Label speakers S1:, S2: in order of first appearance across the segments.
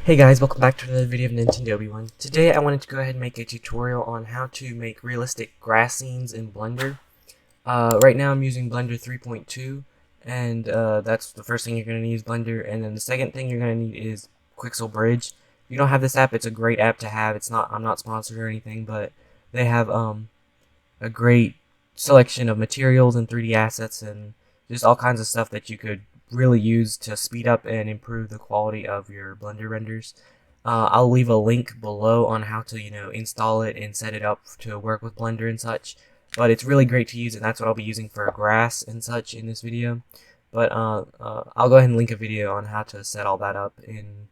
S1: Hey guys, welcome back to another video of Nintendo Obi-Wan. Today I wanted to go ahead and make a tutorial on how to make realistic grass scenes in Blender. Right now I'm using Blender 3.2, and that's the first thing you're going to need is Blender, and then the second thing you're going to need is Quixel Bridge. If you don't have this app, it's a great app to have. I'm not sponsored or anything, but they have a great selection of materials and 3D assets and just all kinds of stuff that you could really use to speed up and improve the quality of your Blender renders. I'll leave a link below on how to install it and set it up to work with Blender and such. But it's really great to use, and that's what I'll be using for grass and such in this video. But I'll go ahead and link a video on how to set all that up in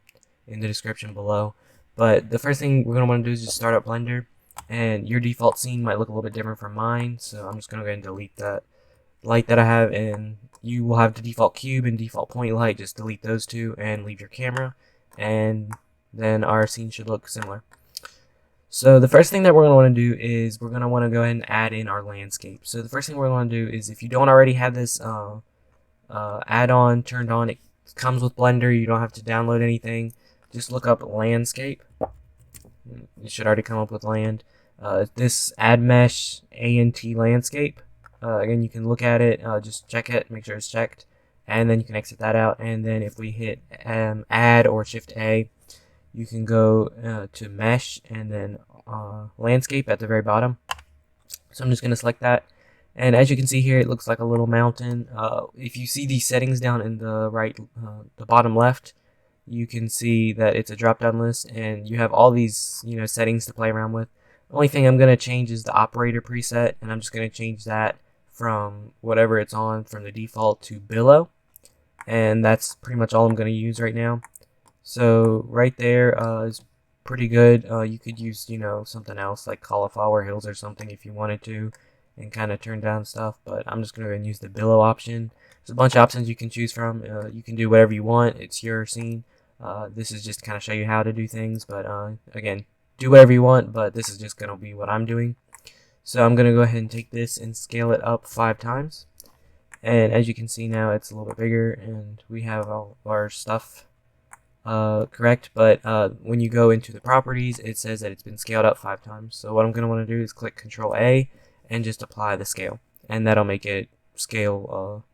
S1: the description below. But the first thing we're going to want to do is just start up Blender, and your default scene might look a little bit different from mine, so I'm just going to go ahead and delete that light that I have, and you will have the default cube and default point light. Just delete those two and leave your camera, and then our scene should look similar. So the first thing that we're going to want to do is we're going to want to go ahead and add in our landscape. So the first thing we're going to do is, if you don't already have this add-on turned on, it comes with Blender. You don't have to download anything. Just look up landscape. It should already come up with land. This add mesh ANT landscape. Again, you can look at it, just check it, make sure it's checked, and then you can exit that out. And then if we hit add or shift A, you can go to mesh and then landscape at the very bottom. So I'm just going to select that, and as you can see here, it looks like a little mountain. If you see these settings down in the the bottom left, you can see that it's a drop-down list, and you have all these settings to play around with. The only thing I'm going to change is the operator preset, and I'm just going to change that from whatever it's on from the default to billow, and that's pretty much all I'm going to use right now. So right there is pretty good. You could use something else like cauliflower hills or something if you wanted to, and kind of turn down stuff, but I'm just going to go ahead and use the billow option. There's a bunch of options you can choose from. You can do whatever you want. It's your scene. This is just kind of show you how to do things, but again, do whatever you want, but this is just going to be what I'm doing. So I'm going to go ahead and take this and scale it up 5 times. And as you can see now, it's a little bit bigger, and we have all our stuff correct. But when you go into the properties, it says that it's been scaled up 5 times. So what I'm going to want to do is click Control A and just apply the scale. And that'll make it scale,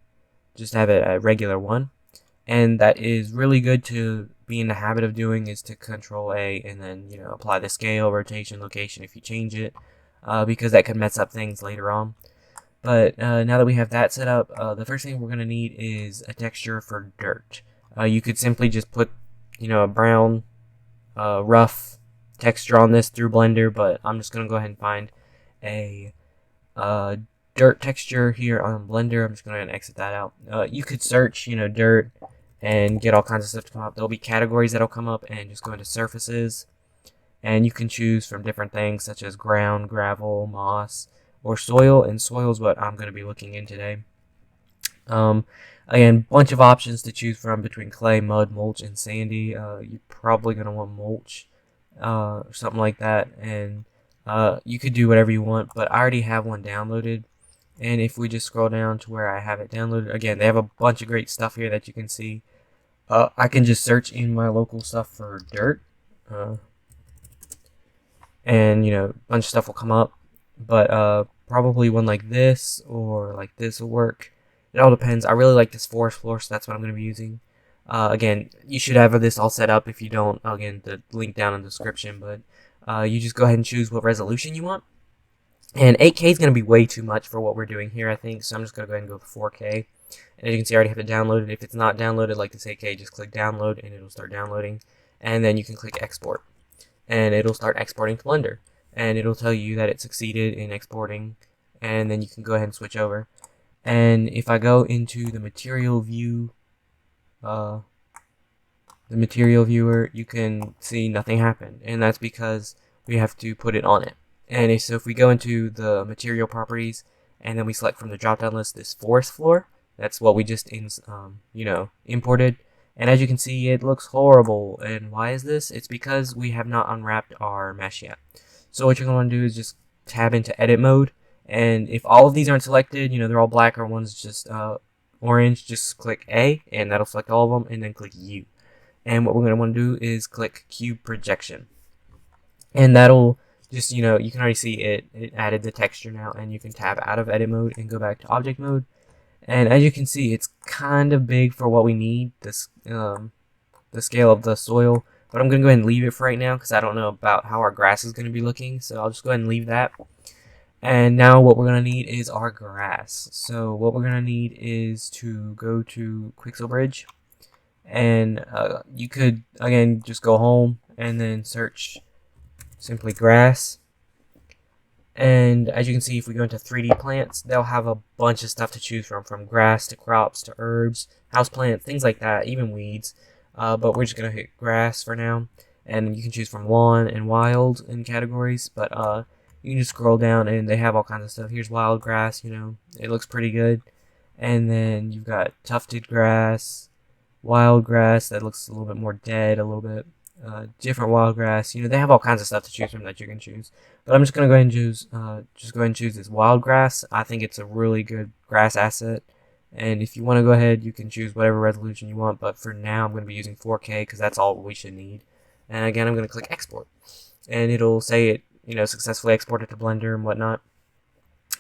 S1: just have it at regular 1. And that is really good to be in the habit of doing, is to Control A and then apply the scale, rotation, location if you change it. Because that could mess up things later on. But now that we have that set up, the first thing we're going to need is a texture for dirt. You could simply just put a brown rough texture on this through Blender, but I'm just going to go ahead and find a dirt texture here on Blender. I'm just going to exit that out. You could search dirt and get all kinds of stuff to come up. There'll be categories that'll come up, and just go into surfaces. And you can choose from different things such as ground, gravel, moss, or soil. And soil is what I'm going to be looking in today. Again, bunch of options to choose from between clay, mud, mulch, and sandy. You're probably going to want mulch or something like that. And you could do whatever you want, but I already have one downloaded. And if we just scroll down to where I have it downloaded, again, they have a bunch of great stuff here that you can see. I can just search in my local stuff for dirt. And a bunch of stuff will come up, but probably one like this or like this will work. It all depends. I really like this forest floor, so that's what I'm going to be using. Again, you should have this all set up. If you don't, again, the link down in the description, but you just go ahead and choose what resolution you want. And 8K is going to be way too much for what we're doing here, I think, so I'm just going to go ahead and go with 4K. And as you can see, I already have it downloaded. If it's not downloaded like this 8K, just click download and it'll start downloading, and then you can click export. And it'll start exporting to Blender, and it'll tell you that it succeeded in exporting, and then you can go ahead and switch over. And if I go into the material view, the material viewer, you can see nothing happened, and that's because we have to put it on it. And so if we go into the material properties, and then we select from the drop-down list this forest floor, that's what we just imported. And as you can see, it looks horrible. And why is this? It's because we have not unwrapped our mesh yet. So what you're going to do is just tab into edit mode. And if all of these aren't selected, they're all black or one's just orange, just click A, and that'll select all of them, and then click U. And what we're going to want to do is click cube projection, and that'll just, you can already see it added the texture now, and you can tab out of edit mode and go back to object mode. And as you can see, it's kind of big for what we need, this the scale of the soil, but I'm going to go ahead and leave it for right now because I don't know about how our grass is going to be looking, so I'll just go ahead and leave that. And now what we're going to need is our grass. So what we're going to need is to go to Quixel Bridge, and you could, again, just go home and then search simply grass. And as you can see, if we go into 3D plants, they'll have a bunch of stuff to choose from grass to crops to herbs, houseplants, things like that, even weeds. But we're just going to hit grass for now. And you can choose from lawn and wild in categories. But you can just scroll down and they have all kinds of stuff. Here's wild grass, it looks pretty good. And then you've got tufted grass, wild grass that looks a little bit more dead, a little bit. Different wild grass, they have all kinds of stuff to choose from that you can choose. But I'm just gonna go ahead and choose this wild grass. I think it's a really good grass asset, and if you want to go ahead, you can choose whatever resolution you want. But for now, I'm gonna be using 4K because that's all we should need. And again, I'm gonna click export, and it'll say it, successfully exported to Blender and whatnot.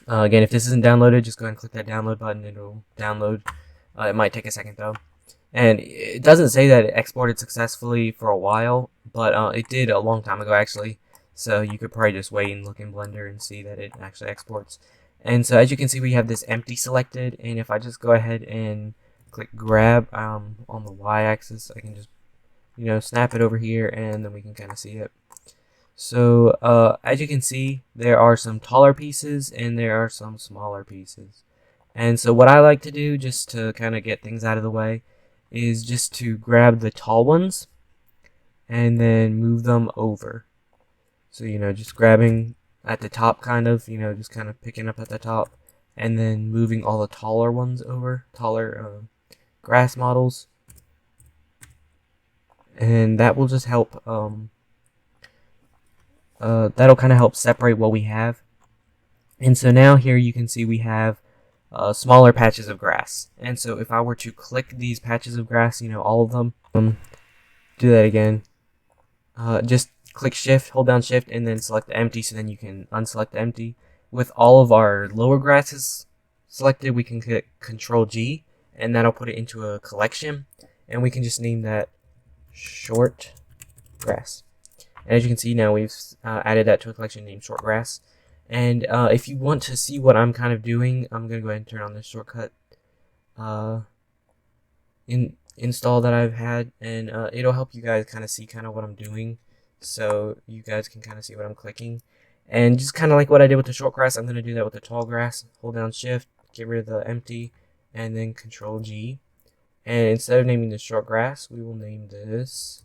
S1: Again, if this isn't downloaded, just go ahead and click that download button. It'll download. It might take a second though. And it doesn't say that it exported successfully for a while, but it did a long time ago actually. So you could probably just wait and look in Blender and see that it actually exports. And so as you can see, we have this empty selected, and if I just go ahead and click grab on the y-axis, I can just snap it over here, and then we can kind of see it. So as you can see, there are some taller pieces and there are some smaller pieces. And so what I like to do, just to kind of get things out of the way, is just to grab the tall ones and then move them over. So, just grabbing at the top just kind of picking up at the top and then moving all the taller ones over, taller grass models. And that will just help, that'll kind of help separate what we have. And so now here you can see we have smaller patches of grass. And so if I were to click these patches of grass, all of them, do that again, just click shift, hold down shift, and then select the empty, so then you can unselect the empty. With all of our lower grasses selected, we can click Control G, and that'll put it into a collection, and we can just name that short grass. And as you can see now, we've added that to a collection named short grass. And if you want to see what I'm kind of doing, I'm going to go ahead and turn on this shortcut install that I've had, and it'll help you guys kind of see what I'm doing, so you guys can kind of see what I'm clicking. And just kind of like what I did with the short grass, I'm going to do that with the tall grass. Hold down shift, get rid of the empty, and then Control G. And instead of naming this short grass, we will name this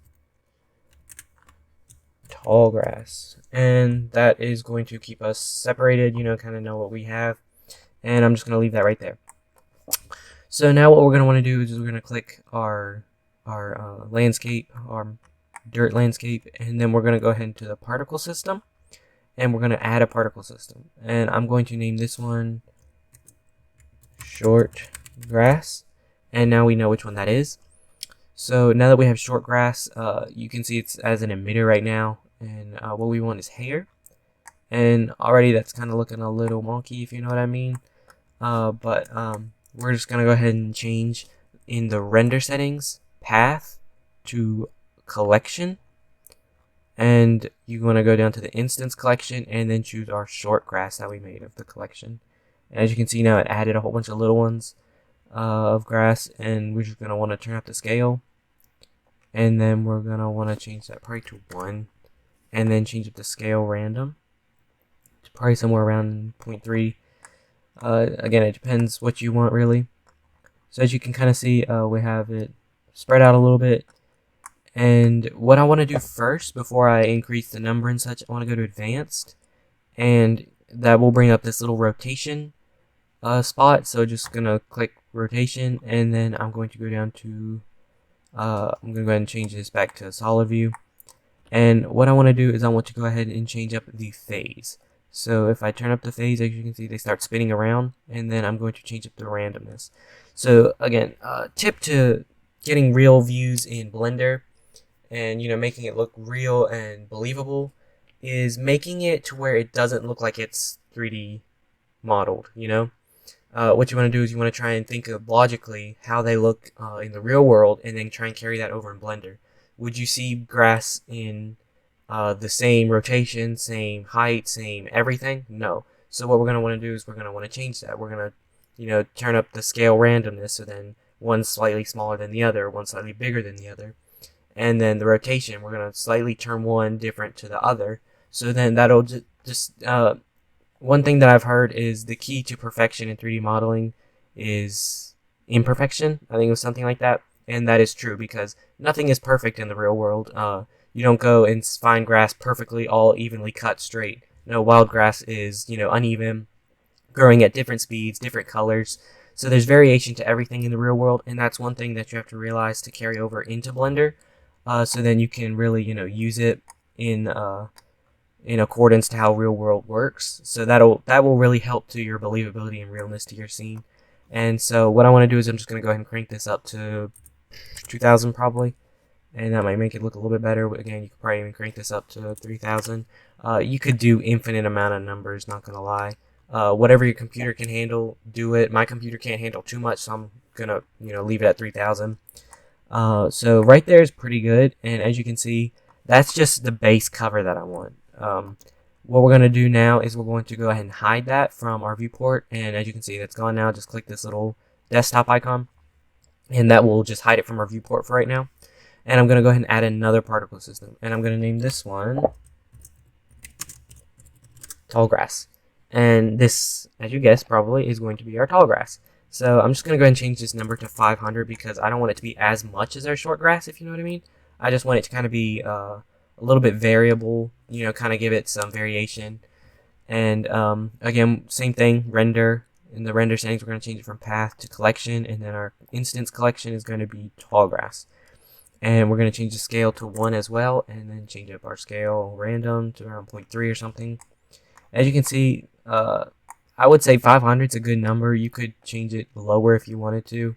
S1: tall grass, and that is going to keep us separated, kind of know what we have. And I'm just going to leave that right there. So now what we're going to want to do is we're going to click our landscape, our dirt landscape, and then we're going to go ahead into the particle system, and we're going to add a particle system. And I'm going to name this one short grass, and now we know which one that is. So now that we have short grass, you can see it's as an emitter right now, and what we want is hair. And already that's kind of looking a little wonky, if you know what I mean. But we're just going to go ahead and change in the render settings, path to collection. And you want to go down to the instance collection and then choose our short grass that we made of the collection. And as you can see now, it added a whole bunch of little ones of grass, and we're just going to want to turn up the scale. And then we're going to want to change that probably to 1, and then change up the scale random to probably somewhere around 0.3. Again, it depends what you want really. So as you can kind of see, we have it spread out a little bit. And what I want to do first, before I increase the number and such, I want to go to advanced, and that will bring up this little rotation spot. So just gonna click rotation, and then I'm going to go down to I'm going to go ahead and change this back to solid view. And what I want to do is I want to go ahead and change up the phase. So if I turn up the phase, as you can see, they start spinning around, and then I'm going to change up the randomness. So again, tip to getting real views in Blender and making it look real and believable is making it to where it doesn't look like it's 3D modeled. What you want to do is you want to try and think of logically how they look in the real world, and then try and carry that over in Blender. Would you see grass in the same rotation, same height, same everything? No. So what we're going to want to do is we're going to want to change that. We're going to turn up the scale randomness, so then one's slightly smaller than the other, one's slightly bigger than the other. And then the rotation, we're going to slightly turn one different to the other. So then that'll just one thing that I've heard is the key to perfection in 3D modeling is imperfection. I think it was something like that. And that is true, because nothing is perfect in the real world. You don't go and find grass perfectly all evenly cut straight. No, wild grass is, uneven, growing at different speeds, different colors. So there's variation to everything in the real world, and that's one thing that you have to realize to carry over into Blender. So then you can really, use it in accordance to how real world works. So that will really help to your believability and realness to your scene. And so what I want to do is I'm just going to go ahead and crank this up to 2000 probably, and that might make it look a little bit better. But again, you could probably even crank this up to 3000. You could do infinite amount of numbers, not gonna lie. Whatever your computer can handle, do it. My computer can't handle too much, so I'm gonna leave it at 3000. So right there is pretty good, and as you can see, that's just the base cover that I want. What we're going to do now is we're going to go ahead and hide that from our viewport, and as you can see, that's gone now. Just click this little desktop icon, and that will just hide it from our viewport for right now. And I'm going to go ahead and add another particle system, and I'm going to name this one Tall Grass. And this, as you guessed, probably is going to be our tall grass. So I'm just going to go ahead and change this number to 500 because I don't want it to be as much as our short grass, if you know what I mean. I just want it to kind of be a little bit variable, kind of give it some variation. And again, same thing, render. In the render settings, we're going to change it from path to collection, and then our instance collection is going to be tall grass. And we're going to change the scale to 1 as well, and then change up our scale random to around 0.3 or something. As you can see, I would say 500 is a good number. You could change it lower if you wanted to.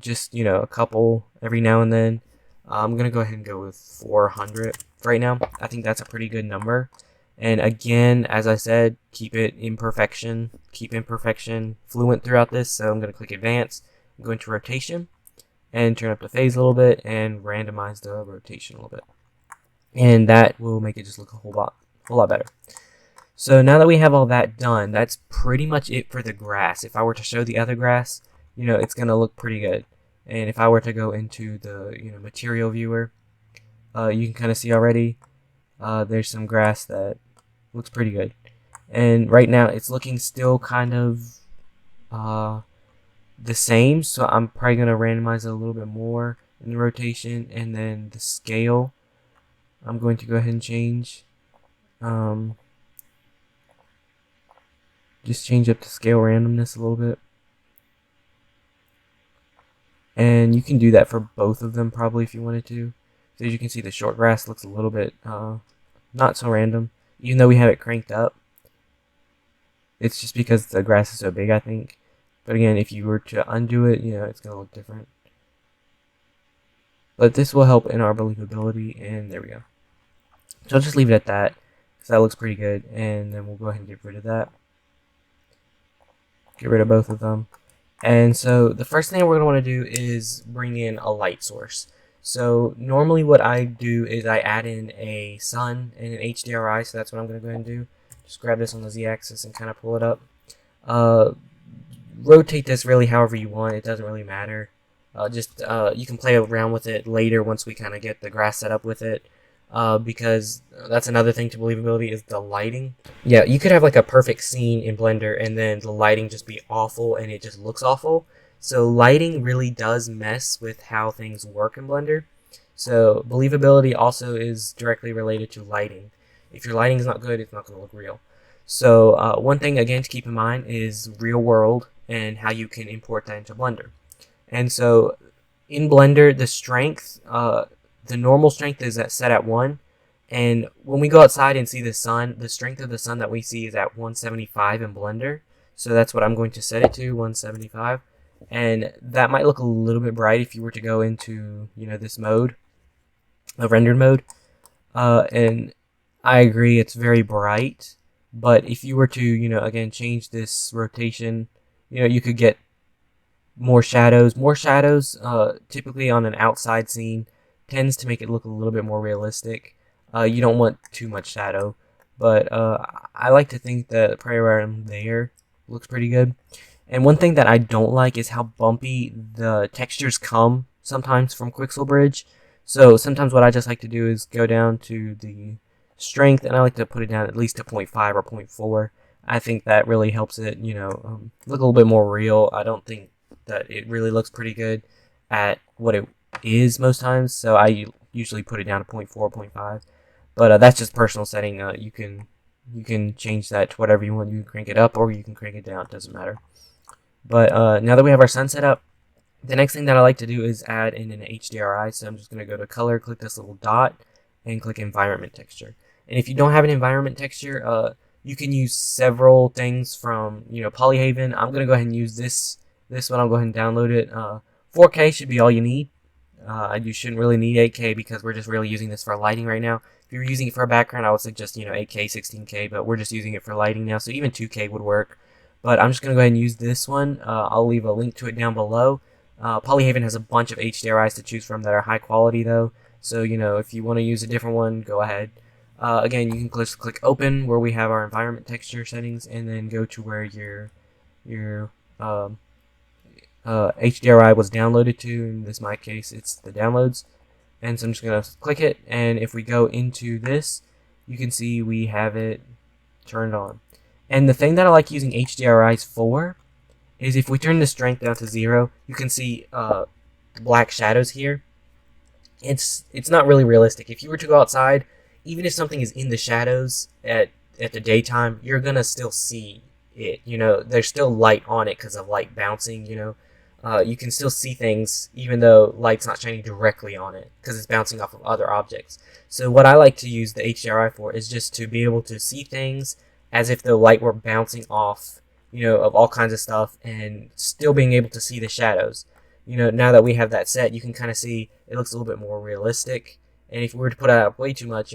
S1: Just, a couple every now and then. I'm going to go ahead and go with 400 right now. I think that's a pretty good number. And again, as I said, keep imperfection fluent throughout this. So I'm going to click Advanced, go into Rotation, and turn up the phase a little bit, and randomize the rotation a little bit. And that will make it just look a whole lot better. So now that we have all that done, that's pretty much it for the grass. If I were to show the other grass, it's going to look pretty good. And if I were to go into the material viewer, you can kind of see already there's some grass that looks pretty good. And right now it's looking still kind of the same, so I'm probably going to randomize it a little bit more in the rotation, and then the scale I'm going to go ahead and change. Just change up the scale randomness a little bit. And you can do that for both of them probably if you wanted to. So as you can see, the short grass looks a little bit not so random, even though we have it cranked up. It's just because the grass is so big, I think. But again, if you were to undo it, it's going to look different. But this will help in our believability, and there we go. So I'll just leave it at that, because that looks pretty good, and then we'll go ahead and get rid of that. Get rid of both of them. And so the first thing we're going to want to do is bring in a light source. So normally what I do is I add in a sun and an HDRI, so that's what I'm going to go ahead and do. Just grab this on the Z-axis and kind of pull it up. Rotate this really however you want, it doesn't really matter. You can play around with it later once we kind of get the grass set up with it. Because that's another thing to believability is the lighting. Yeah, you could have like a perfect scene in Blender and then the lighting just be awful and it just looks awful. So lighting really does mess with how things work in Blender. So believability also is directly related to lighting. If your lighting is not good, it's not going to look real. So one thing again to keep in mind is real world and how you can import that into Blender. And so in Blender, the strength, the normal strength is set at 1, and when we go outside and see the sun, the strength of the sun that we see is at 175 in Blender. So that's what I'm going to set it to, 175. And that might look a little bit bright if you were to go into this mode. rendered mode. And I agree, it's very bright. But if you were to, again, change this rotation, you could get more shadows. More shadows, typically on an outside scene, tends to make it look a little bit more realistic. You don't want too much shadow, but I like to think that probably around there looks pretty good. And one thing that I don't like is how bumpy the textures come sometimes from Quixel Bridge. So sometimes what I just like to do is go down to the strength, and I like to put it down at least to 0.5 or 0.4. I think that really helps it, look a little bit more real. I don't think that it really looks pretty good at what it is most times, so I usually put it down to 0.4, 0.5. But that's just personal setting. You can change that to whatever you want. You can crank it up or you can crank it down. It doesn't matter. But now that we have our sun set up, the next thing that I like to do is add in an HDRI. So I'm just going to go to color, click this little dot, and click environment texture. And if you don't have an environment texture, you can use several things from Polyhaven. I'm going to go ahead and use this one. I'll go ahead and download it. 4K should be all you need. You shouldn't really need 8K because we're just really using this for lighting right now. If you're using it for a background, I would suggest 8K, 16K, but we're just using it for lighting now, so even 2K would work. But I'm just going to go ahead and use this one. I'll leave a link to it down below. Polyhaven has a bunch of HDRIs to choose from that are high quality though, so if you want to use a different one, go ahead. Again, you can just click open where we have our environment texture settings, and then go to where your HDRI was downloaded to. In my case, it's the downloads. And so I'm just going to click it, and if we go into this, you can see we have it turned on. And the thing that I like using HDRIs for is if we turn the strength down to 0, you can see black shadows here. It's not really realistic. If you were to go outside, even if something is in the shadows at the daytime, you're going to still see it. There's still light on it because of light bouncing, you can still see things even though light's not shining directly on it because it's bouncing off of other objects. So what I like to use the HDRI for is just to be able to see things as if the light were bouncing off, of all kinds of stuff, and still being able to see the shadows. Now that we have that set, you can kind of see it looks a little bit more realistic. And if we were to put it up way too much,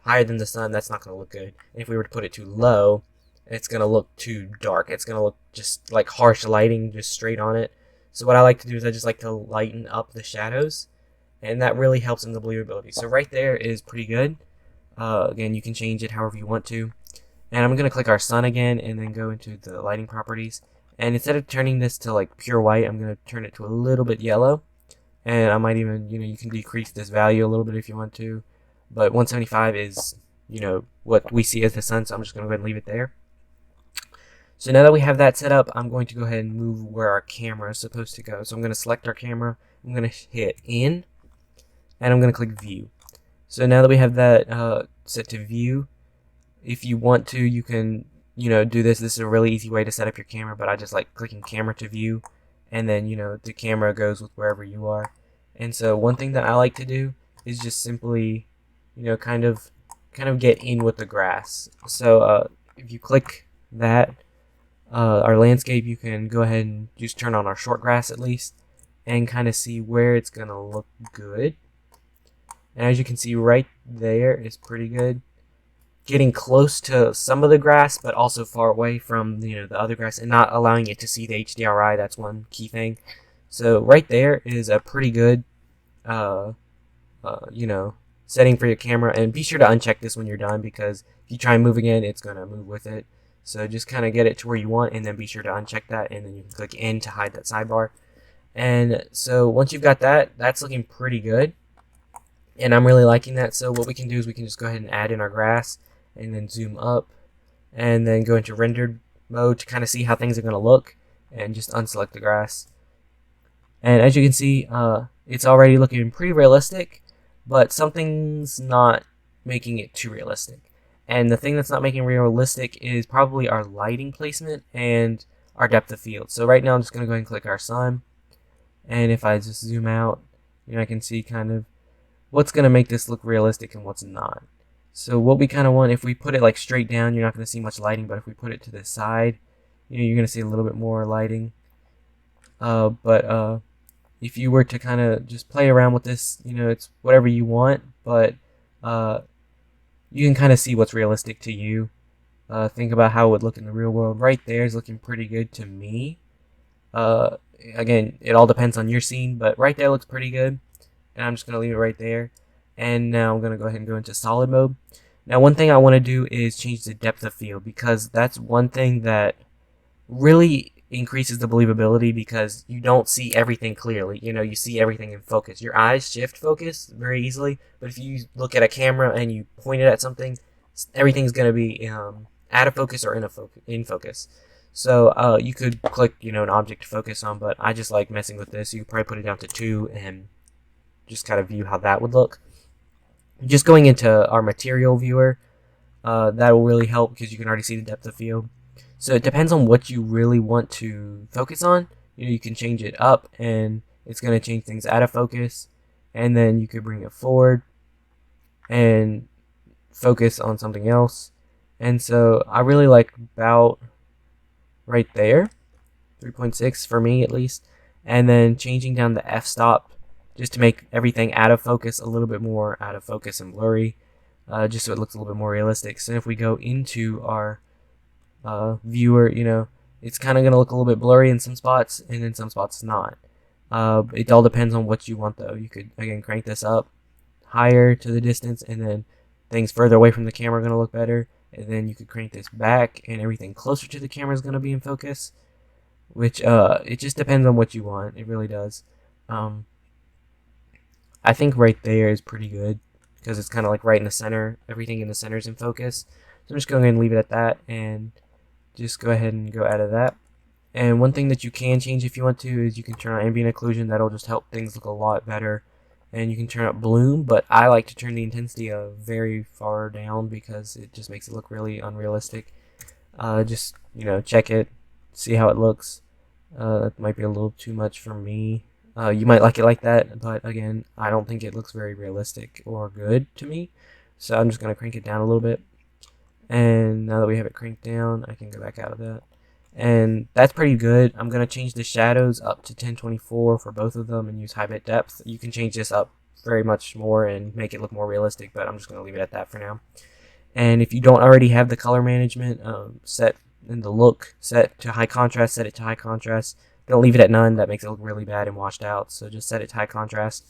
S1: higher than the sun, that's not going to look good. And if we were to put it too low, it's going to look too dark. It's going to look just like harsh lighting just straight on it. So what I like to do is I just like to lighten up the shadows, and that really helps in the believability. So right there is pretty good. Again, you can change it however you want to. And I'm going to click our sun again and then go into the lighting properties. And instead of turning this to like pure white, I'm going to turn it to a little bit yellow. And I might even, you can decrease this value a little bit if you want to. But 175 is, what we see as the sun, so I'm just going to go ahead and leave it there. So now that we have that set up, I'm going to go ahead and move where our camera is supposed to go. So I'm going to select our camera, I'm going to hit in, and I'm going to click view. So now that we have that set to view, if you want to, you can, do this. This is a really easy way to set up your camera, but I just like clicking camera to view, and then, the camera goes with wherever you are. And so one thing that I like to do is just simply, kind of get in with the grass. So if you click that, our landscape, you can go ahead and just turn on our short grass at least and kind of see where it's going to look good. And as you can see right there is pretty good. Getting close to some of the grass, but also far away from the other grass, and not allowing it to see the HDRI. That's one key thing. So right there is a pretty good setting for your camera. And be sure to uncheck this when you're done, because if you try and move again, it's going to move with it. So just kind of get it to where you want, and then be sure to uncheck that, and then you can click N to hide that sidebar. And so once you've got that, that's looking pretty good, and I'm really liking that. So what we can do is we can just go ahead and add in our grass, and then zoom up, and then go into rendered mode to kind of see how things are going to look, and just unselect the grass. And as you can see, it's already looking pretty realistic, but something's not making it too realistic. And the thing that's not making it realistic is probably our lighting placement and our depth of field. So right now I'm just going to go ahead and click our sun. And if I just zoom out, I can see kind of what's going to make this look realistic and what's not. So what we kind of want, if we put it like straight down, you're not going to see much lighting. But if we put it to the side, you're going to see a little bit more lighting. But if you were to kind of just play around with this, it's whatever you want. but you can kind of see what's realistic to you. Think about how it would look in the real world. Right there is looking pretty good to me. Again, it all depends on your scene, but right there looks pretty good. And I'm just going to leave it right there. And now I'm going to go ahead and go into solid mode. Now, one thing I want to do is change the depth of field, because that's one thing that really increases the believability, because you don't see everything clearly. You know, you see everything in focus. Your eyes shift focus very easily, but if you look at a camera and you point it at something, everything's going to be out of focus or in focus. So you could click, an object to focus on, but I just like messing with this. You could probably put it down to 2 and just kind of view how that would look. Just going into our material viewer, that will really help, because you can already see the depth of field. So it depends on what you really want to focus on. You can change it up, and it's going to change things out of focus. And then you could bring it forward and focus on something else. And so I really like about right there, 3.6 for me at least. And then changing down the f-stop just to make everything out of focus a little bit more out of focus and blurry, just so it looks a little bit more realistic. So if we go into our viewer, it's kind of going to look a little bit blurry in some spots, and in some spots not. It all depends on what you want, though. You could, again, crank this up higher to the distance, and then things further away from the camera are going to look better. And then you could crank this back, and everything closer to the camera is going to be in focus, which it just depends on what you want. It really does. I think right there is pretty good, because it's kind of like right in the center. Everything in the center is in focus. So I'm just going to leave it at that, and just go ahead and go out of that. And one thing that you can change if you want to is you can turn on ambient occlusion. That'll just help things look a lot better. And you can turn up bloom, but I like to turn the intensity very far down, because it just makes it look really unrealistic. Just, check it, see how it looks. It might be a little too much for me. You might like it like that, but again, I don't think it looks very realistic or good to me. So I'm just going to crank it down a little bit. And now that we have it cranked down, I can go back out of that. And that's pretty good. I'm going to change the shadows up to 1024 for both of them and use high bit depth. You can change this up very much more and make it look more realistic, but I'm just going to leave it at that for now. And if you don't already have the color management set in the look set to high contrast, set it to high contrast. Don't leave it at none. That makes it look really bad and washed out. So just set it to high contrast.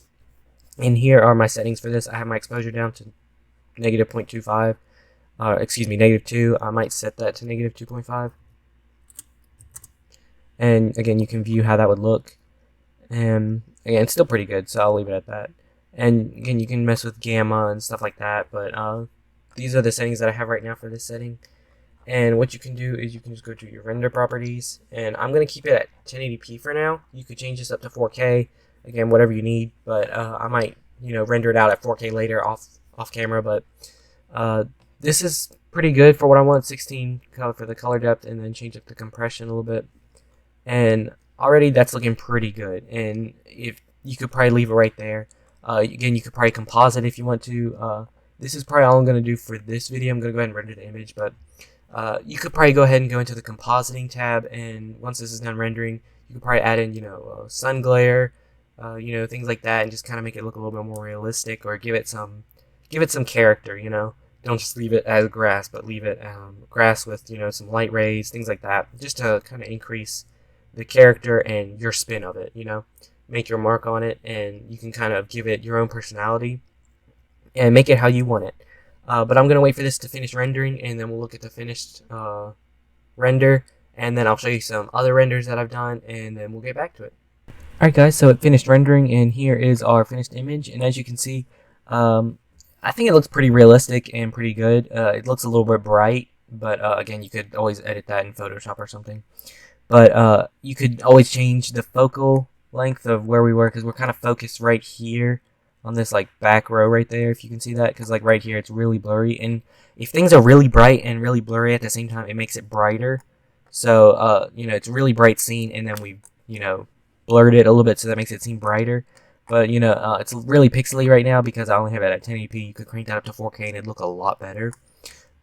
S1: And here are my settings for this. I have my exposure down to negative 0.25. Negative 2. I might set that to negative 2.5. And again, you can view how that would look. And again, it's still pretty good, so I'll leave it at that. And again, you can mess with gamma and stuff like that, but these are the settings that I have right now for this setting. And what you can do is you can just go to your render properties, and I'm going to keep it at 1080p for now. You could change this up to 4K, again, whatever you need, but I might, render it out at 4K later off camera, but this is pretty good for what I want. 16 color for the color depth, and then change up the compression a little bit. And already that's looking pretty good, and if you could probably leave it right there. Again, you could probably composite if you want to. This is probably all I'm going to do for this video. I'm going to go ahead and render the image, but you could probably go ahead and go into the compositing tab, and once this is done rendering, you could probably add in, sun glare, things like that, and just kind of make it look a little bit more realistic, or give it some character, Don't just leave it as grass, but leave it grass with, some light rays, things like that, just to kind of increase the character and your spin of it, make your mark on it, and you can kind of give it your own personality and make it how you want it. But I'm going to wait for this to finish rendering, and then we'll look at the finished render, and then I'll show you some other renders that I've done, and then we'll get back to it. Alright guys, so it finished rendering, and here is our finished image, and as you can see, I think it looks pretty realistic and pretty good. It looks a little bit bright, but again, you could always edit that in Photoshop or something. But you could always change the focal length of where we were, because we're kind of focused right here on this back row right there, if you can see that, because right here it's really blurry, and if things are really bright and really blurry at the same time, it makes it brighter. So it's a really bright scene, and then we blurred it a little bit, so that makes it seem brighter. But it's really pixely right now because I only have it at 1080p. You could crank that up to 4K and it'd look a lot better.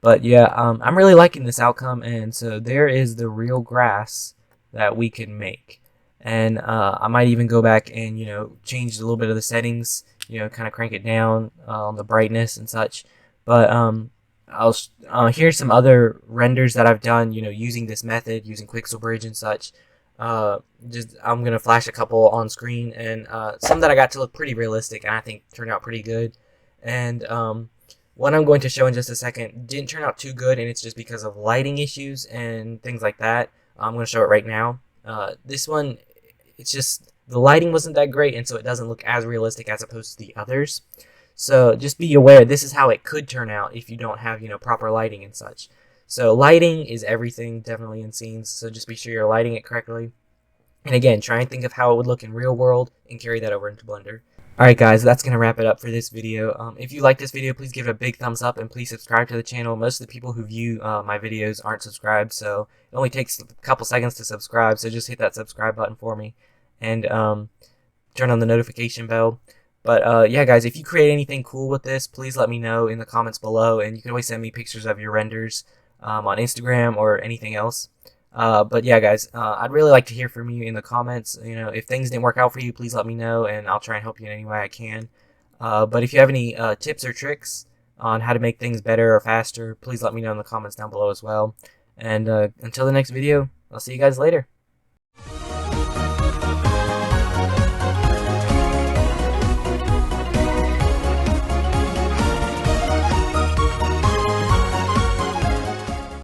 S1: But yeah, I'm really liking this outcome, and so there is the real grass that we can make. And I might even go back and change a little bit of the settings, kind of crank it down on the brightness and such. But here's some other renders that I've done, using this method, using Quixel Bridge and such. I'm gonna flash a couple on screen, and some that I got to look pretty realistic, and I think turned out pretty good. And what I'm going to show in just a second didn't turn out too good, and it's just because of lighting issues and things like that. I'm going to show it right now. This one, it's just the lighting wasn't that great, and so it doesn't look as realistic as opposed to the others. So just be aware, this is how it could turn out if you don't have proper lighting and such. So lighting is everything, definitely in scenes. So just be sure you're lighting it correctly. And again, try and think of how it would look in real world and carry that over into Blender. Alright guys, that's going to wrap it up for this video. If you like this video, please give it a big thumbs up and please subscribe to the channel. Most of the people who view my videos aren't subscribed, so it only takes a couple seconds to subscribe, so just hit that subscribe button for me and turn on the notification bell. But yeah guys, if you create anything cool with this, please let me know in the comments below, and you can always send me pictures of your renders on Instagram or anything else. But yeah, guys, I'd really like to hear from you in the comments. If things didn't work out for you, please let me know, and I'll try and help you in any way I can. But if you have any tips or tricks on how to make things better or faster, please let me know in the comments down below as well. And until the next video, I'll see you guys later.